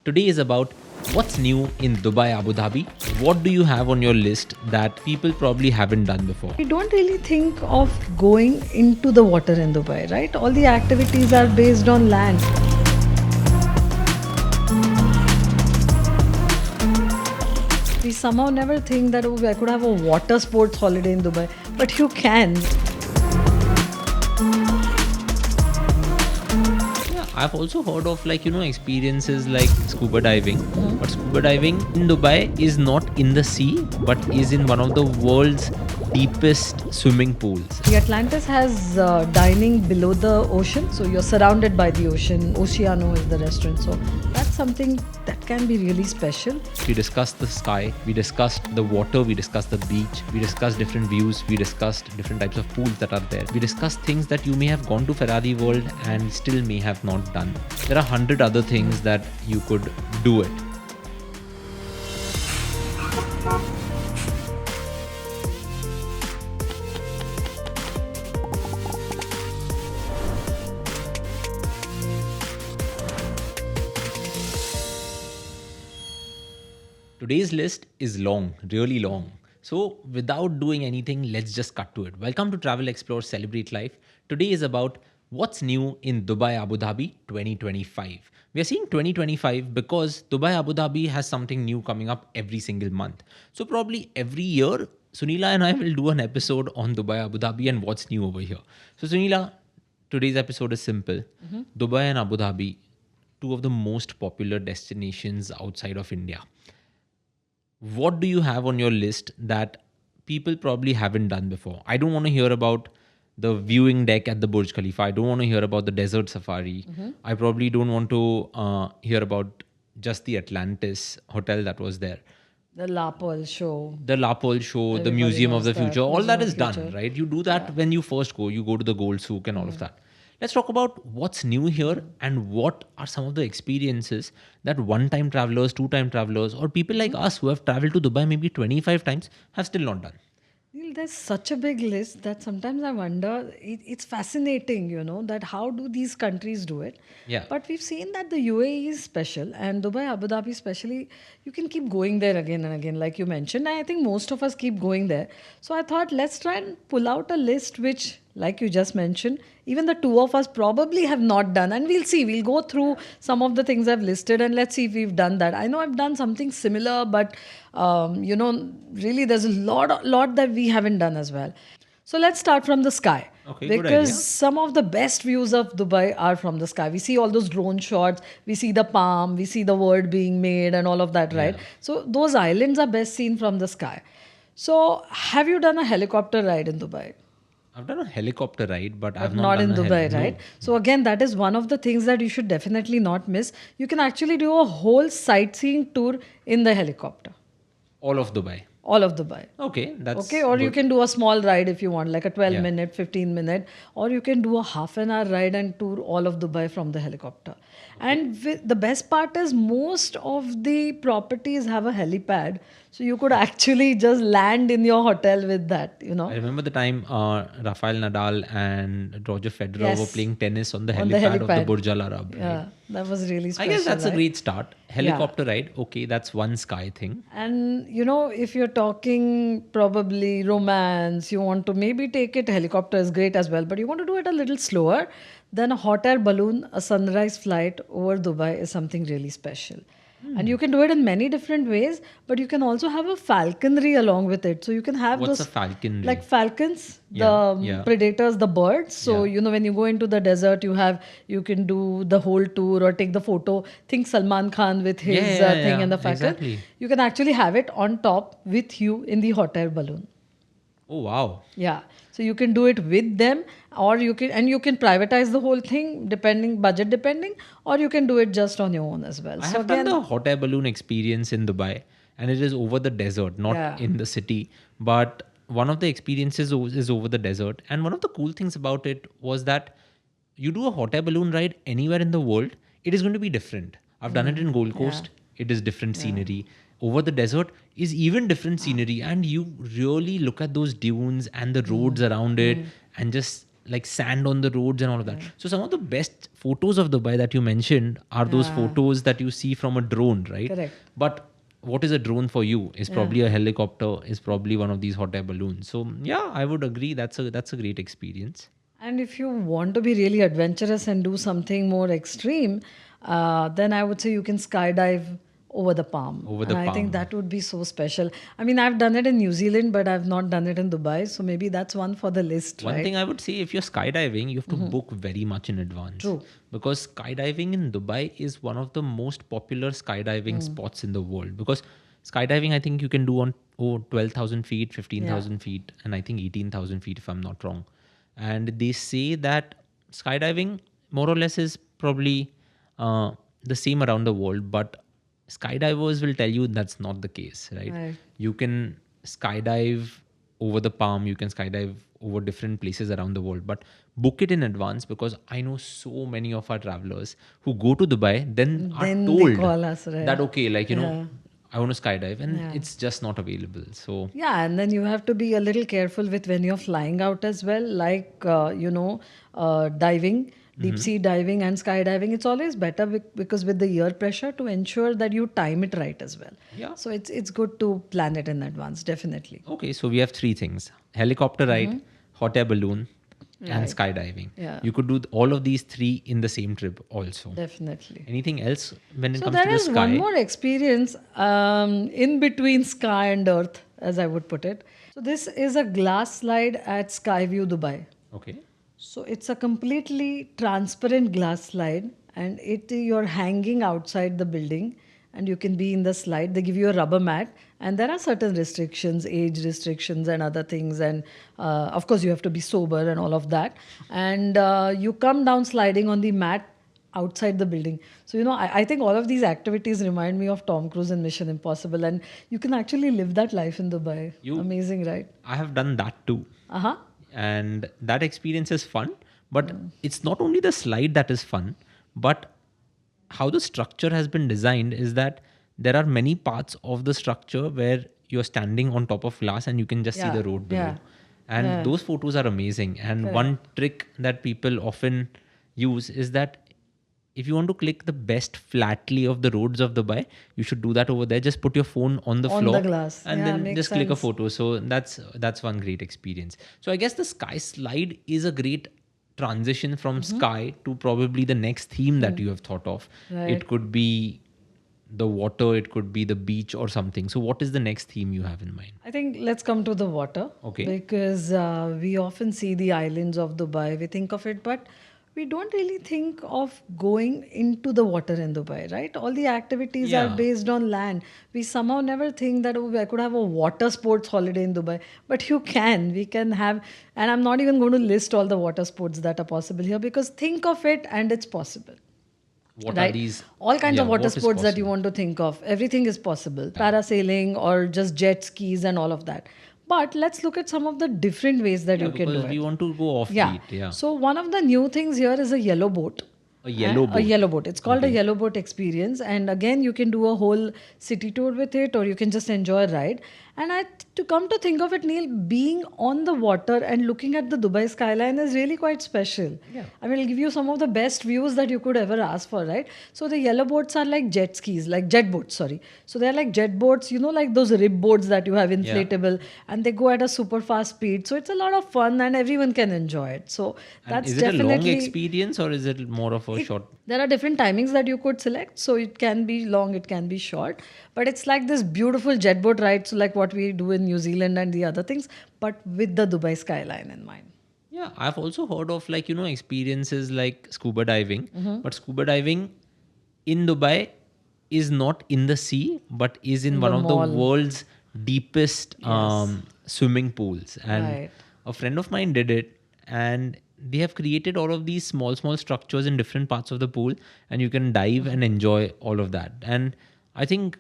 Today is about what's new in Dubai, Abu Dhabi. What do you have on your list that people probably haven't done before? We don't really think of going into the water in Dubai, right? All the activities are based on land. We somehow never think that I could have a water sports holiday in Dubai, but you can. Yeah, I've also heard of experiences like scuba diving. But scuba diving in Dubai is not in the sea, but is in one of the world's deepest swimming pools. The Atlantis has dining below the ocean, so you're surrounded by the ocean. Ossiano is the restaurant, so that's something that can be really special. We discussed the sky, we discussed the water, we discussed the beach, we discussed different views, we discussed different types of pools that are there. We discussed things that you may have gone to Ferrari World and still may have not done. There are 100 other things that you could do it. Today's list is long, really long. So, without doing anything, let's just cut to it. Welcome to Travel Explore Celebrate Life. Today is about what's new in Dubai Abu Dhabi 2025. We are seeing 2025 because Dubai Abu Dhabi has something new coming up every single month. So, probably every year, Sunila and I will do an episode on Dubai Abu Dhabi and what's new over here. So, Sunila, today's episode is simple. Dubai and Abu Dhabi, two of the most popular destinations outside of India. What do you have on your list that people probably haven't done before? I don't want to hear about the viewing deck at the Burj Khalifa. I don't want to hear about the desert safari. I probably don't want to hear about just the Atlantis hotel that was there. The La Pearl show. The La Pearl show, the Everybody Museum of knows the that. Future, all Museum that of is done, Future. right? You do that when you first go. You go to the Gold Souk and all of that. Let's talk about what's new here and what are some of the experiences that one-time travelers, two-time travelers, or people like us who have traveled to Dubai maybe 25 times have still not done. Neil, there's such a big list that sometimes I wonder, it's fascinating, that how do these countries do it? Yeah. But we've seen that the UAE is special and Dubai, Abu Dhabi especially, you can keep going there again and again, like you mentioned. And I think most of us keep going there. So I thought, let's try and pull out a list which, like you just mentioned, even the two of us probably have not done. And we'll see, we'll go through some of the things I've listed and let's see if we've done that. I know I've done something similar, but, really there's a lot that we haven't done as well. So let's start from the sky. Okay, good Because idea. some of the best views of Dubai are from the sky. We see all those drone shots, we see the palm, we see the world being made and all of that, right? So those islands are best seen from the sky. So have you done a helicopter ride in Dubai? I've done a helicopter ride, but I've Not not in done Dubai, no. right? So again, that is one of the things that you should definitely not miss. You can actually do a whole sightseeing tour in the helicopter. All of Dubai. All of Dubai. Okay, that's Okay, or you good. can do a small ride if you want, like a 12 Yeah. minute, 15 minute, or you can do a half an hour ride and tour all of Dubai from the helicopter. And the best part is most of the properties have a helipad. So you could actually just land in your hotel with that, I remember the time Rafael Nadal and Roger Federer were Yes. playing tennis on the On the helipad of the helipad. Burj Al Arab. Right? Yeah, that was really I special. guess that's a right? great start. Helicopter ride, okay, that's one sky thing. And if you're talking probably romance, you want to maybe take it, helicopter is great as well, but you want to do it a little slower, then a hot air balloon, a sunrise flight over Dubai is something really special. And you can do it in many different ways, but you can also have a falconry along with it. So you can have What's those a falconry? like falcons, Yeah, the yeah. predators, the birds. So Yeah. when you go into the desert, you can do the whole tour or take the photo. Think Salman Khan with his thing and the falcon. Exactly. You can actually have it on top with you in the hot air balloon. Oh wow. Yeah. So you can do it with them, or you can privatize the whole thing budget depending, or you can do it just on your own as well. I So have done the hot air balloon experience in Dubai, and it is over the desert, not Yeah. in the city. But one of the experiences is over the desert, and one of the cool things about it was that you do a hot air balloon ride anywhere in the world, it is going to be different. I've done it in Gold Coast. It is different scenery. Over the desert is even different scenery, and you really look at those dunes and the roads around it, and just like sand on the roads and all of that. So some of the best photos of Dubai that you mentioned are those photos that you see from a drone, right? Correct. But what is a drone for you is probably a helicopter, is probably one of these hot air balloons. So yeah, I would agree that's a great experience. And if you want to be really adventurous and do something more extreme, then I would say you can skydive over the palm. Over And the I think palm. that would be so special. I mean, I've done it in New Zealand, but I've not done it in Dubai. So maybe that's one for the list, One right? thing I would say, if you're skydiving, you have to book very much in advance. True. Because skydiving in Dubai is one of the most popular skydiving spots in the world. Because skydiving, I think you can do on 12,000 feet, 15,000 feet, and I think 18,000 feet, if I'm not wrong. And they say that skydiving, more or less, is probably the same around the world. But skydivers will tell you that's not the case, right? Right. You can skydive over the palm, you can skydive over different places around the world, but book it in advance, because I know so many of our travelers who go to Dubai then are Then told they call us, right? that okay, like, you Yeah. know, I want to skydive, and it's just not available. So Yeah, and then you have to be a little careful with when you're flying out as well, like, diving, deep sea diving and skydiving. It's always better because with the air pressure, to ensure that you time it right as well. Yeah. So it's good to plan it in advance, definitely. okay, so we have three things: helicopter ride, hot air balloon, and Right. skydiving. Yeah. You could do all of these three in the same trip also. Definitely. Anything else when it So comes there to the is sky? one more experience in between sky and earth, as I would put it. So this is a glass slide at Skyview Dubai. Okay. So it's a completely transparent glass slide, and you're hanging outside the building, and you can be in the slide. They give you a rubber mat, and there are certain restrictions, age restrictions, and other things. And of course, you have to be sober and all of that. And you come down sliding on the mat outside the building. So, I think all of these activities remind me of Tom Cruise in Mission Impossible, and you can actually live that life in Dubai. Amazing, right? I have done that too. Uh huh. And that experience is fun, but it's not only the slide that is fun, but how the structure has been designed is that there are many parts of the structure where you're standing on top of glass and you can just see Yeah, the road below. yeah. And those photos are amazing. And one trick that people often use is that if you want to click the best flatly of the roads of Dubai, you should do that over there. Just put your phone on the On floor the glass. and Yeah, then makes just click a sense. photo. So that's one great experience. So I guess the sky slide is a great transition from sky to probably the next theme that you have thought of. Right. It could be the water, it could be the beach or something. So what is the next theme you have in mind? I think let's come to the water. Okay. Because we often see the islands of Dubai, we think of it, but we don't really think of going into the water in Dubai, right? All the activities are Yeah. based on land. We somehow never think that I could have a water sports holiday in Dubai, but you can. We can have, and I'm not even going to list all the water sports that are possible here, because think of it and it's possible. What Right? are these? All kinds Yeah, of water what is sports that you possible? want to think of. Everything is possible. Parasailing or just jet skis and all of that. But let's look at some of the different ways that Yeah, you can do because it. we want to go off Yeah. beat. Yeah. So one of the new things here is a yellow boat. A yellow boat. A yellow boat. It's called a yellow boat experience. And again, you can do a whole city tour with it, or you can just enjoy a ride. And to come to think of it, Neil, being on the water and looking at the Dubai skyline is really quite special. Yeah. I mean, it'll give you some of the best views that you could ever ask for, right? So the yellow boats are like jet skis, like jet boats, sorry. So they're like jet boats, like those rib boats that you have inflatable, and they go at a super fast speed. So it's a lot of fun and everyone can enjoy it. So And that's is it a long definitely... experience or is it more of a short? There are different timings that you could select. So it can be long, it can be short. But it's like this beautiful jet boat ride, so like what we do in New Zealand and the other things, but with the Dubai skyline in mind. Yeah, I've also heard of experiences like scuba diving, Mm-hmm. but scuba diving in Dubai is not in the sea, but is in one the of mall. the world's deepest swimming pools. And Right. a friend of mine did it, and they have created all of these small structures in different parts of the pool, and you can dive and enjoy all of that. And I think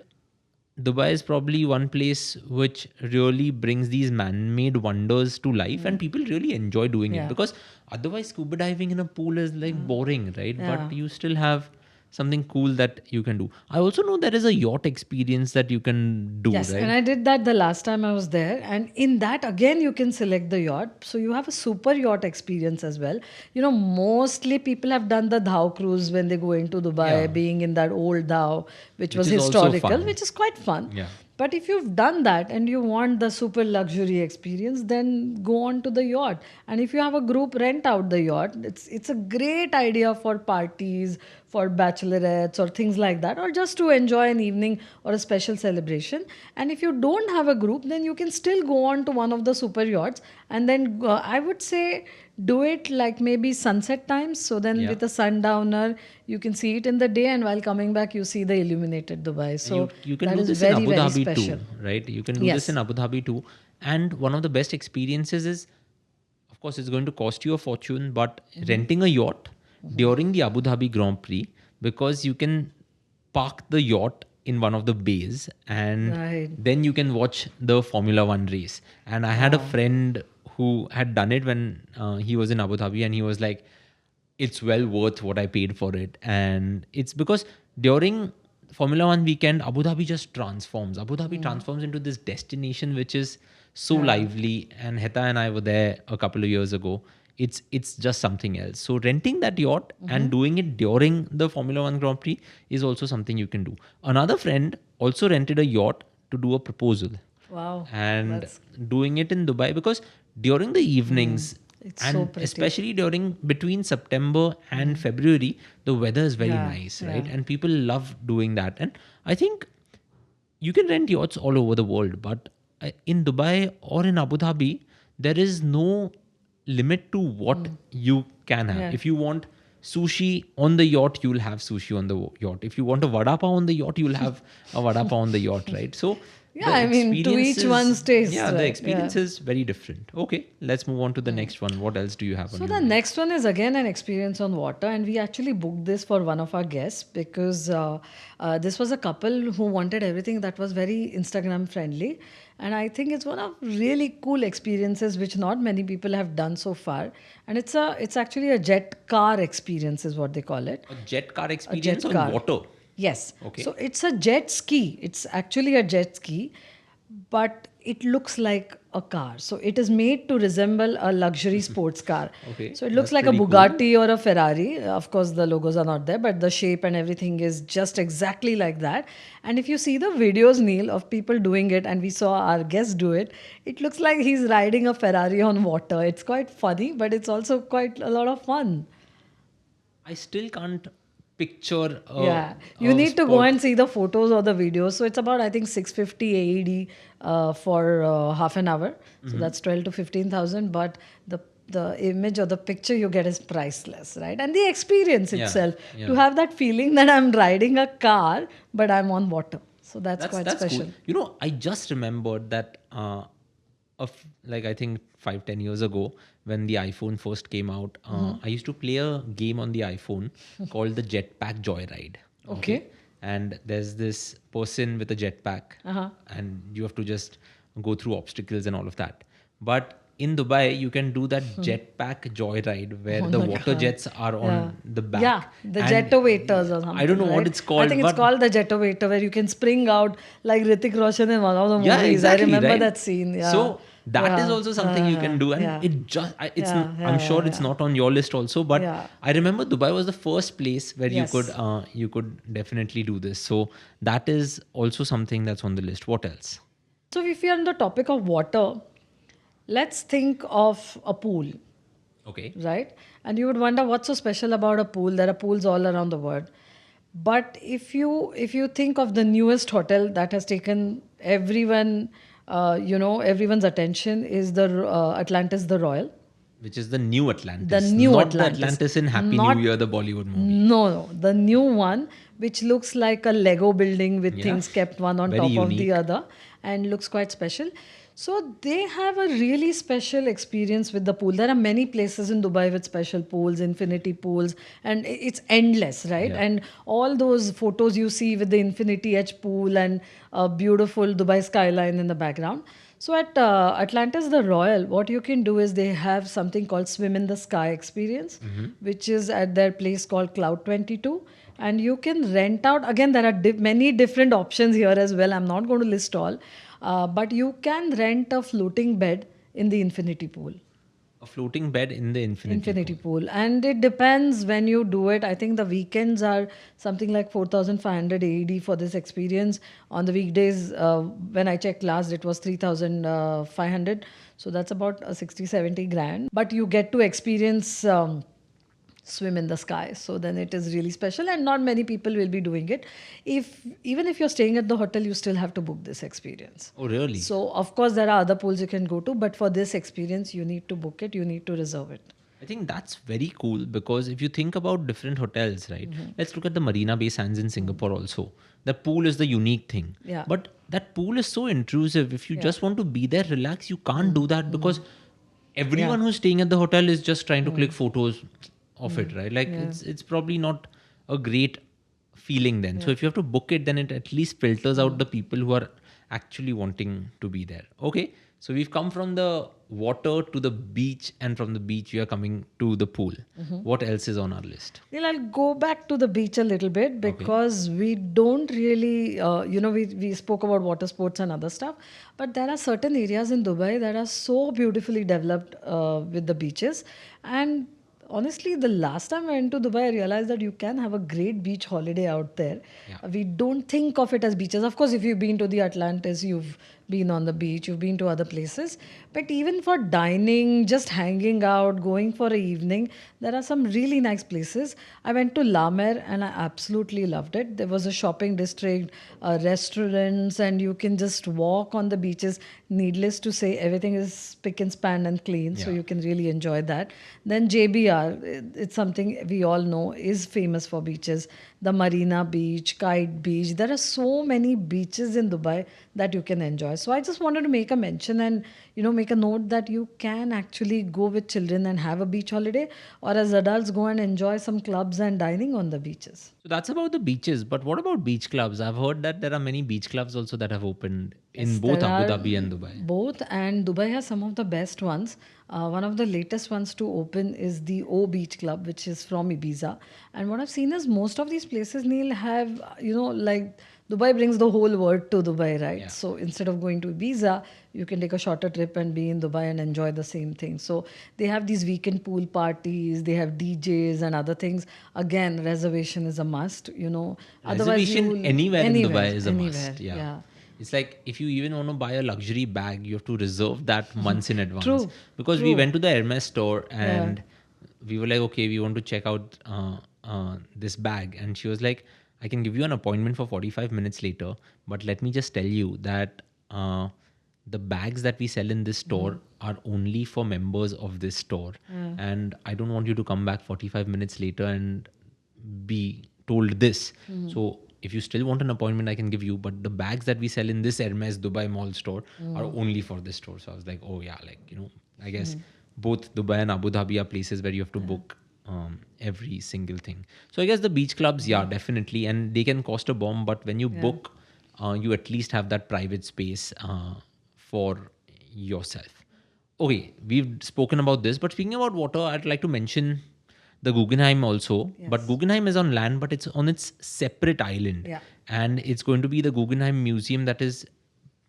Dubai is probably one place which really brings these man-made wonders to life, and people really enjoy doing Yeah. it, because otherwise scuba diving in a pool is like boring, right? Yeah. But you still have something cool that you can do. I also know there is a yacht experience that you can do, Yes, right? and I did that the last time I was there. And in that, again, you can select the yacht. So you have a super yacht experience as well. You know, mostly people have done the Dhao cruise when they go into Dubai, Yeah. being in that old Dhao, which was Which is also historical, fun. which is quite fun. Yeah. But if you've done that and you want the super luxury experience, then go on to the yacht. And if you have a group, rent out the yacht. It's a great idea for parties, for bachelorettes or things like that, or just to enjoy an evening or a special celebration. And if you don't have a group, then you can still go on to one of the super yachts, and then I would say do it like maybe sunset times. So then Yeah. with a sundowner, you can see it in the day, and while coming back, you see the illuminated Dubai. And So you can that do is this in very, Abu very Dhabi special. too, right? You can do this Yes. in Abu Dhabi too. And one of the best experiences is, of course, it's going to cost you a fortune, but renting a yacht during the Abu Dhabi Grand Prix, because you can park the yacht in one of the bays and Right. then you can watch the Formula One race. And I had a friend who had done it when he was in Abu Dhabi, and he was like, it's well worth what I paid for it. And it's because during Formula One weekend, Abu Dhabi just transforms. Abu Dhabi transforms into this destination which is so lively. And Heta and I were there a couple of years ago. It's just something else. So renting that yacht and doing it during the Formula One Grand Prix is also something you can do. Another friend also rented a yacht to do a proposal, Wow. and That's- doing it in Dubai, because during the evenings It's and so pretty. especially during between September and February, the weather is very Yeah, nice, right? yeah. And people love doing that. And I think you can rent yachts all over the world, but in Dubai or in Abu Dhabi, there is no limit to what you can have. Yeah. If you want sushi on the yacht, you'll have sushi on the yacht. If you want a vada pav on the yacht, you'll have a vada pav on the yacht, right? So Yeah, the I mean, to experience each is- one's taste, Yeah, the right? experience Yeah. is very different. Okay, let's move on to the next one. What else do you have on So your the mind? next one is again an experience on water, and we actually booked this for one of our guests because this was a couple who wanted everything that was very Instagram friendly, and I think it's one of really cool experiences which not many people have done so far, and it's actually a jet car experience is what they call it. A jet car experience on car. water. Yes. Okay. So it's a jet ski. It's actually a jet ski, but it looks like a car. So it is made to resemble a luxury sports car. Okay, So it looks that's like a pretty cool. Bugatti or a Ferrari. Of course, the logos are not there, but the shape and everything is just exactly like that. And if you see the videos, Neil, of people doing it, and we saw our guest do it, it looks like he's riding a Ferrari on water. It's quite funny, but it's also quite a lot of fun. I still can't picture. Yeah, you need to go and see the photos or the videos. So it's about I think 650 AED for half an hour. So that's 12 to 15,000. But the image or the picture you get is priceless, right? And the experience Yeah, itself yeah. to have that feeling that I'm riding a car but I'm on water. So that's quite That's special. cool. You know, I just remembered that like I think 5-10 years ago when the iPhone first came out, I used to play a game on the iPhone called the Jetpack Joyride. Okay. And there's this person with a jetpack, and you have to just go through obstacles and all of that. But in Dubai, you can do that jetpack joyride where the water jets are on the back. Yeah, the And jetovators or something. I don't know what right? it's called. I think it's but called the jetovator where you can spring out like Hrithik Roshan in one of the movies. yeah, exactly. I remember right? that scene. Yeah. So that is Yeah. also something you can do, and Yeah. it just it's Yeah, yeah, I'm sure yeah, it's not on your list also, but Yeah. I remember Dubai was the first place where Yes. you could definitely do this. So that is also something that's on the list. What else? So if you're on the topic of water, let's think of a pool, Okay. right? And you would wonder what's so special about a pool. There are pools all around the world. But if you think of the newest hotel that has taken everyone, everyone's attention is the Atlantis the Royal. Which is the new Atlantis. The new not Atlantis. the Atlantis in Happy Not- New Year, the Bollywood movie. No, the new one, which looks like a Lego building with Yeah. things kept one on Very top of the unique. other and looks quite special. So they have a really special experience with the pool. There are many places in Dubai with special pools, infinity pools, and it's endless, right? Yeah. And all those photos you see with the infinity edge pool and a beautiful Dubai skyline in the background. So at Atlantis, the Royal, what you can do is they have something called Swim in the Sky experience, which is at their place called Cloud 22. And you can rent out, again, there are many different options here as well. I'm not going to list all, but you can rent a floating bed in the infinity pool. A floating bed in the Infinity pool. And it depends when you do it. I think the weekends are something like 4,500 AED for this experience. On the weekdays, when I checked last, it was 3,500. So that's about 60, 70 grand. But you get to experience swim in the sky. So then it is really special, and not many people will be doing it. Even if you're staying at the hotel, you still have to book this experience. Oh, really? So of course there are other pools you can go to, but for this experience you need to book it, you need to reserve it. I think that's very cool because if you think about different hotels, right? Let's look at the Marina Bay Sands in Singapore also. The pool is the unique thing. Yeah. But that pool is so intrusive. If you just want to be there, relax, you can't do that because everyone who's staying at the hotel is just trying to click photos of it, right? Like it's probably not a great feeling then. So if you have to book it, then it at least filters out the people who are actually wanting to be there. Okay. So we've come from the water to the beach, and from the beach we are coming to the pool. What else is on our list? Well, I'll go back to the beach a little bit because we don't really, we spoke about water sports and other stuff, but there are certain areas in Dubai that are so beautifully developed with the beaches. And honestly, the last time I went to Dubai, I realized that you can have a great beach holiday out there. We don't think of it as beaches. Of course, if you've been to the Atlantis, you've been on the beach, you've been to other places. But even for dining, just hanging out, going for an evening, there are some really nice places. I went to La Mer and I absolutely loved it. There was a shopping district, restaurants, and you can just walk on the beaches. Needless to say, everything is spick and span and clean, so you can really enjoy that. Then JBR, it's something we all know is famous for beaches. The Marina Beach, Kite Beach. There are so many beaches in Dubai that you can enjoy. So I just wanted to make a mention and make a note that you can actually go with children and have a beach holiday, or as adults go and enjoy some clubs and dining on the beaches. So that's about the beaches. But what about beach clubs? I've heard that there are many beach clubs also that have opened in both There Abu are Dhabi and Dubai. Both, and Dubai has some of the best ones. One of the latest ones to open is the O Beach Club, which is from Ibiza. And what I've seen is most of these places, Neil, have, like Dubai brings the whole world to Dubai, right? Yeah. So instead of going to Ibiza, you can take a shorter trip and be in Dubai and enjoy the same thing. So they have these weekend pool parties, they have DJs and other things. Again, reservation is a must, Reservation anywhere in Dubai is a anywhere, must. Yeah. It's like if you even want to buy a luxury bag, you have to reserve that months in advance. True. Because we went to the Hermes store and we were like, okay, we want to check out this bag. And she was like, I can give you an appointment for 45 minutes later. But let me just tell you that the bags that we sell in this store are only for members of this store. And I don't want you to come back 45 minutes later and be told this. So if you still want an appointment, I can give you, but the bags that we sell in this Hermes Dubai mall store are only for this store. So I was like, oh yeah, I guess both Dubai and Abu Dhabi are places where you have to book every single thing. So I guess the beach clubs, definitely. And they can cost a bomb, but when you book, you at least have that private space for yourself. Okay, we've spoken about this, but speaking about water, I'd like to mention the Guggenheim also. But Guggenheim is on land, but it's on its separate island. Yeah. And it's going to be the Guggenheim Museum that is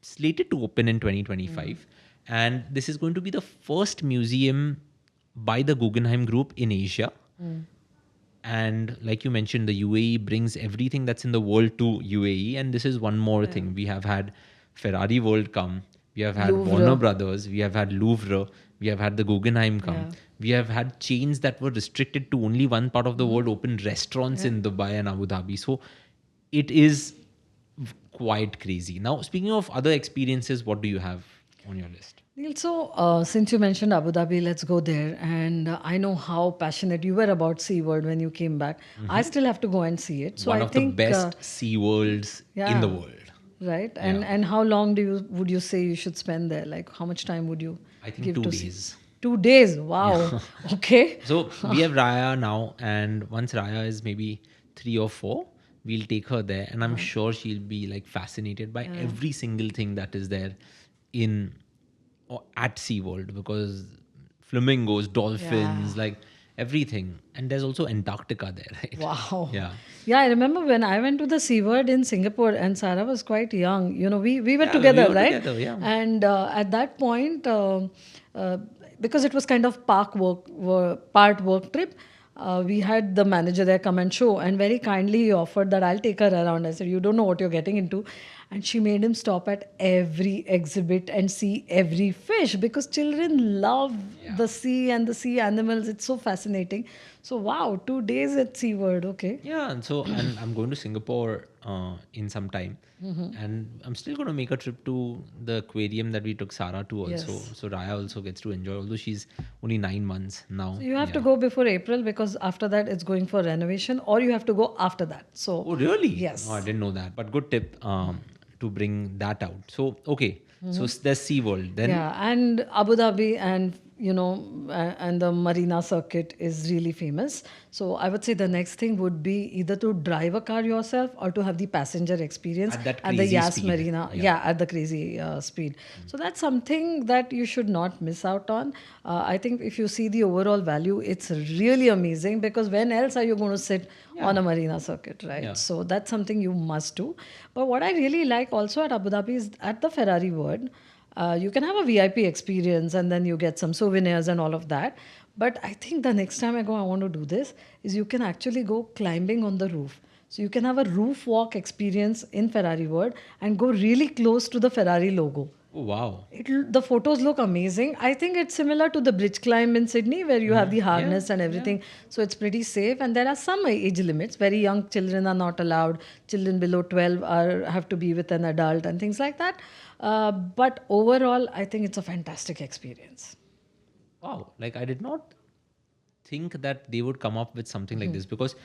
slated to open in 2025. And this is going to be the first museum by the Guggenheim Group in Asia. And like you mentioned, the UAE brings everything that's in the world to UAE. And this is one more thing. We have had Ferrari World come. We have had Louvre. Warner Brothers. We have had Louvre. We have had the Guggenheim come. We have had chains that were restricted to only one part of the world open restaurants in Dubai and Abu Dhabi. So it is quite crazy. Now, speaking of other experiences, what do you have on your list? Neil, so since you mentioned Abu Dhabi, let's go there. And I know how passionate you were about SeaWorld when you came back. I still have to go and see it. So One I of think the best sea worlds in the world. Right. And how long would you say you should spend there? Like how much time would you I think give 2 to days. 2 days. Wow. Okay. So we have Raya now, and once Raya is maybe 3 or 4, we'll take her there, and I'm sure she'll be like fascinated by every single thing that is there in at SeaWorld because flamingos, dolphins, Yeah. like everything. And there's also Antarctica there, right? Wow. Yeah. Yeah, I remember when I went to the SeaWorld in Singapore and Sarah was quite young. We were Yeah, we together, were right? together. Yeah. And at that point, uh, because it was kind of part work trip, we had the manager there come and show, and very kindly he offered that I'll take her around. I said, "You don't know what you're getting into." And she made him stop at every exhibit and see every fish because children love the sea and the sea animals. It's so fascinating. So, wow, 2 days at SeaWorld. Okay. Yeah, and I'm going to Singapore in some time, and I'm still going to make a trip to the aquarium that we took Sarah to also. Yes. So Raya also gets to enjoy, although she's only 9 months now. So you have to Yeah. go before April because after that it's going for renovation, or you have to go after that. So, Oh, really? Oh, I yes. didn't know that. But good tip to bring that out. So okay, so there's SeaWorld. Then Yeah, and Abu Dhabi and and the Marina Circuit is really famous. So I would say the next thing would be either to drive a car yourself or to have the passenger experience at that at the crazy Yas speed. Marina. Yeah. Yeah, at the crazy speed. So that's something that you should not miss out on. I think if you see the overall value, it's really amazing because when else are you going to sit on a Marina Circuit, right? Yeah. So that's something you must do. But what I really like also at Abu Dhabi is at the Ferrari World. You can have a VIP experience and then you get some souvenirs and all of that. But I think the next time I go, I want to do this is you can actually go climbing on the roof. So you can have a roof walk experience in Ferrari World and go really close to the Ferrari logo. Oh wow. The photos look amazing. I think it's similar to the bridge climb in Sydney where you have the Yeah. harness and everything. So it's pretty safe. And there are some age limits. Very young children are not allowed. Children below 12 have to be with an adult and things like that. But overall, I think it's a fantastic experience. Wow. Like I did not think that they would come up with something like this because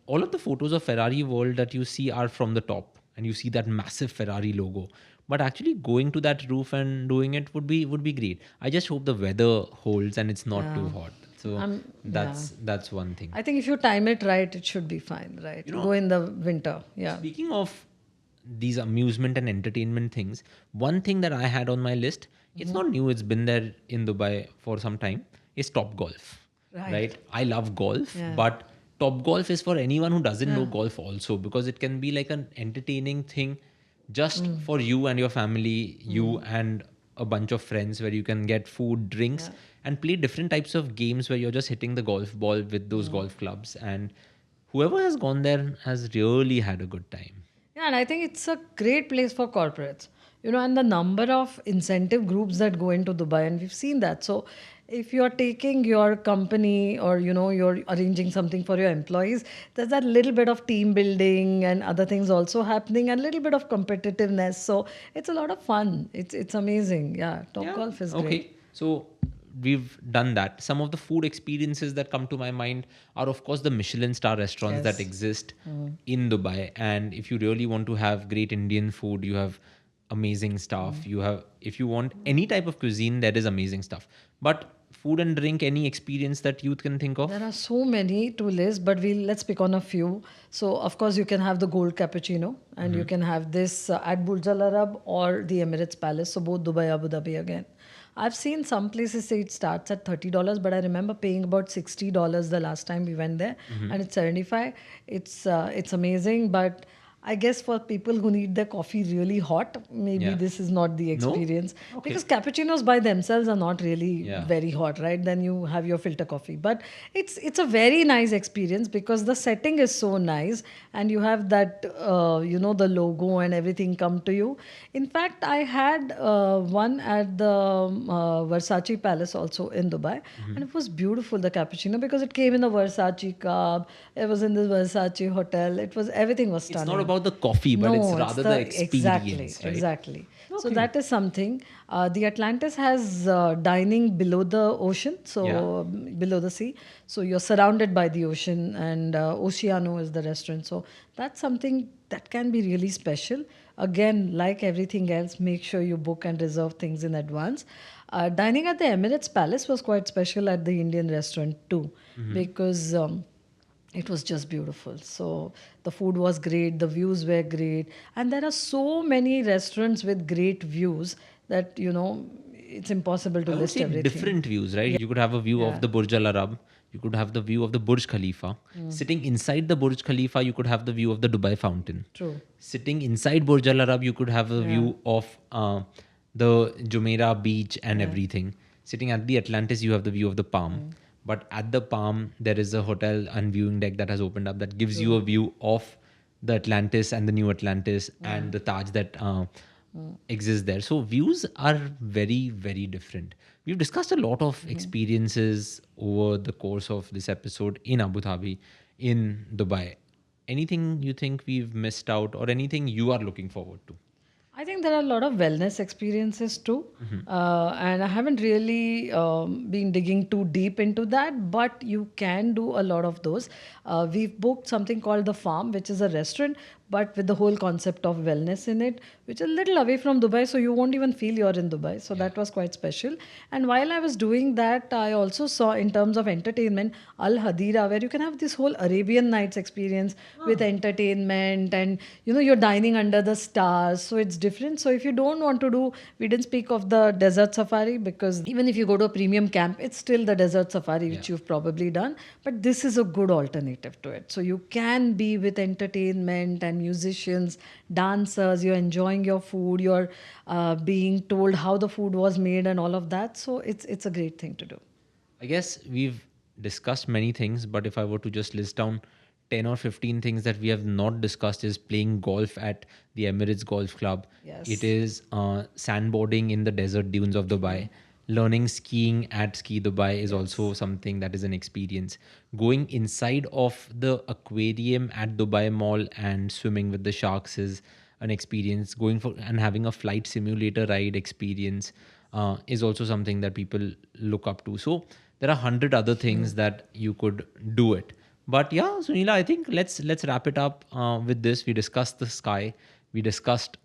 all of the photos of Ferrari World that you see are from the top and you see that massive Ferrari logo. But actually going to that roof and doing it would be great. I just hope the weather holds and it's not too hot. So Yeah. that's one thing. I think if you time it right, it should be fine, right? You know, Go in the winter. Yeah. Speaking of these amusement and entertainment things, one thing that I had on my list, it's not new, it's been there in Dubai for some time, is Top Golf. Right. I love golf, Yeah. but Top Golf is for anyone who doesn't know golf also because it can be like an entertaining thing just for you and your family, you and a bunch of friends where you can get food, drinks, and play different types of games where you're just hitting the golf ball with those golf clubs. And whoever has gone there has really had a good time. Yeah, and I think it's a great place for corporates. And the number of incentive groups that go into Dubai, and we've seen that. So, if you're taking your company or you're arranging something for your employees, there's that little bit of team building and other things also happening, and a little bit of competitiveness. So, it's a lot of fun. It's amazing. Yeah, Top Golf is Okay. great. So we've done that. Some of the food experiences that come to my mind are, of course, the Michelin star restaurants that Yes. exist in Dubai. And if you really want to have great Indian food, you have amazing stuff. You have, if you want any type of cuisine, there is amazing stuff. But food and drink, any experience that youth can think of? There are so many to list, but let's pick on a few. So, of course, you can have the gold cappuccino, and you can have this at Burj Al Arab or the Emirates Palace. So, both Dubai, Abu Dhabi again. I've seen some places say it starts at $30, but I remember paying about $60 the last time we went there, and it's 75. It's amazing, but I guess for people who need their coffee really hot, maybe Yeah. this is not the No? experience. Okay. Because cappuccinos by themselves are not really Yeah. very hot, right? Then you have your filter coffee. But it's a very nice experience because the setting is so nice and you have that, the logo and everything come to you. In fact, I had one at the Versace Palace also in Dubai, and it was beautiful, the cappuccino, because it came in a Versace cup. It was in the Versace hotel. Everything was stunning. It's not about the coffee, but it's rather the experience, right? Exactly. So Okay. that is something. The Atlantis has dining below the ocean, so below the sea. So you're surrounded by the ocean, and Ossiano is the restaurant. So that's something that can be really special. Again, like everything else, make sure you book and reserve things in advance. Dining at the Emirates Palace was quite special at the Indian restaurant too, because it was just beautiful. So the food was great, the views were great, and there are so many restaurants with great views that it's impossible to I would list say everything. different views, right? You could have a view of the Burj Al Arab. You could have the view of the Burj Khalifa. Sitting inside the Burj Khalifa, you could have the view of the Dubai fountain. True. Sitting inside Burj Al Arab, you could have a view of the Jumeirah beach and everything. Sitting at the Atlantis, you have the view of the Palm. But at the Palm, there is a hotel and viewing deck that has opened up that gives you a view of the Atlantis and the new Atlantis and the Taj that exists there. So views are very, very different. We've discussed a lot of experiences over the course of this episode in Abu Dhabi, in Dubai. Anything you think we've missed out or anything you are looking forward to? I think there are a lot of wellness experiences too. And I haven't really been digging too deep into that, but you can do a lot of those. We've booked something called The Farm, which is a restaurant, but with the whole concept of wellness in it, which is a little away from Dubai, so you won't even feel you're in Dubai. So that was quite special. And while I was doing that, I also saw, in terms of entertainment, Al Hadira, where you can have this whole Arabian Nights experience with entertainment, and you're dining under the stars. So it's different. So if you don't want to do, we didn't speak of the desert safari, because even if you go to a premium camp, it's still the desert safari, which you've probably done. But this is a good alternative to it. So you can be with entertainment and musicians, dancers, you're enjoying your food, you're being told how the food was made and all of that. So it's a great thing to do. I guess we've discussed many things, but if I were to just list down 10 or 15 things that we have not discussed, is playing golf at the Emirates Golf Club. Yes. It is sandboarding in the desert dunes of Dubai. Learning skiing at Ski Dubai is also something that is an experience. Going inside of the aquarium at Dubai Mall and swimming with the sharks is an experience. Going for and having a flight simulator ride experience is also something that people look up to. So there are 100 other things that you could do it. But yeah, Sunila, I think let's wrap it up with this. We discussed the sky, we discussed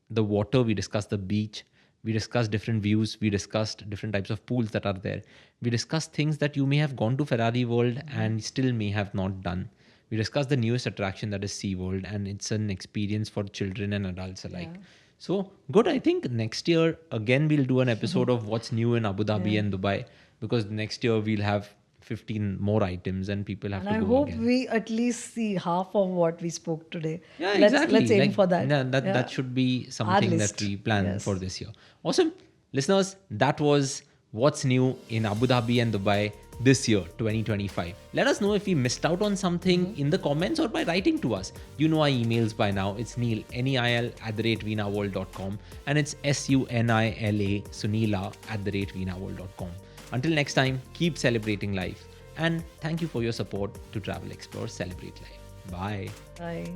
the water, we discussed the beach, we discussed different views, we discussed different types of pools that are there. We discussed things that you may have gone to Ferrari World and still may have not done. We discussed the newest attraction, that is SeaWorld, and it's an experience for children and adults alike. So good. I think next year again we'll do an episode of what's new in Abu Dhabi and Dubai, because next year we'll have 15 more items and people have And to I go hope again. we at least see half of what we spoke today. Yeah, let's, exactly. Let's aim Like, for that. yeah, that should be something that list. we plan Yes. for this year. Awesome. Listeners, that was what's new in Abu Dhabi and Dubai this year, 2025. Let us know if we missed out on something in the comments or by writing to us. You know our emails by now. It's Neil, Neil @vinaworld.com, and it's Sunila, Sunila @vinaworld.com. Until next time, keep celebrating life. And thank you for your support to Travel Explore Celebrate Life. Bye. Bye.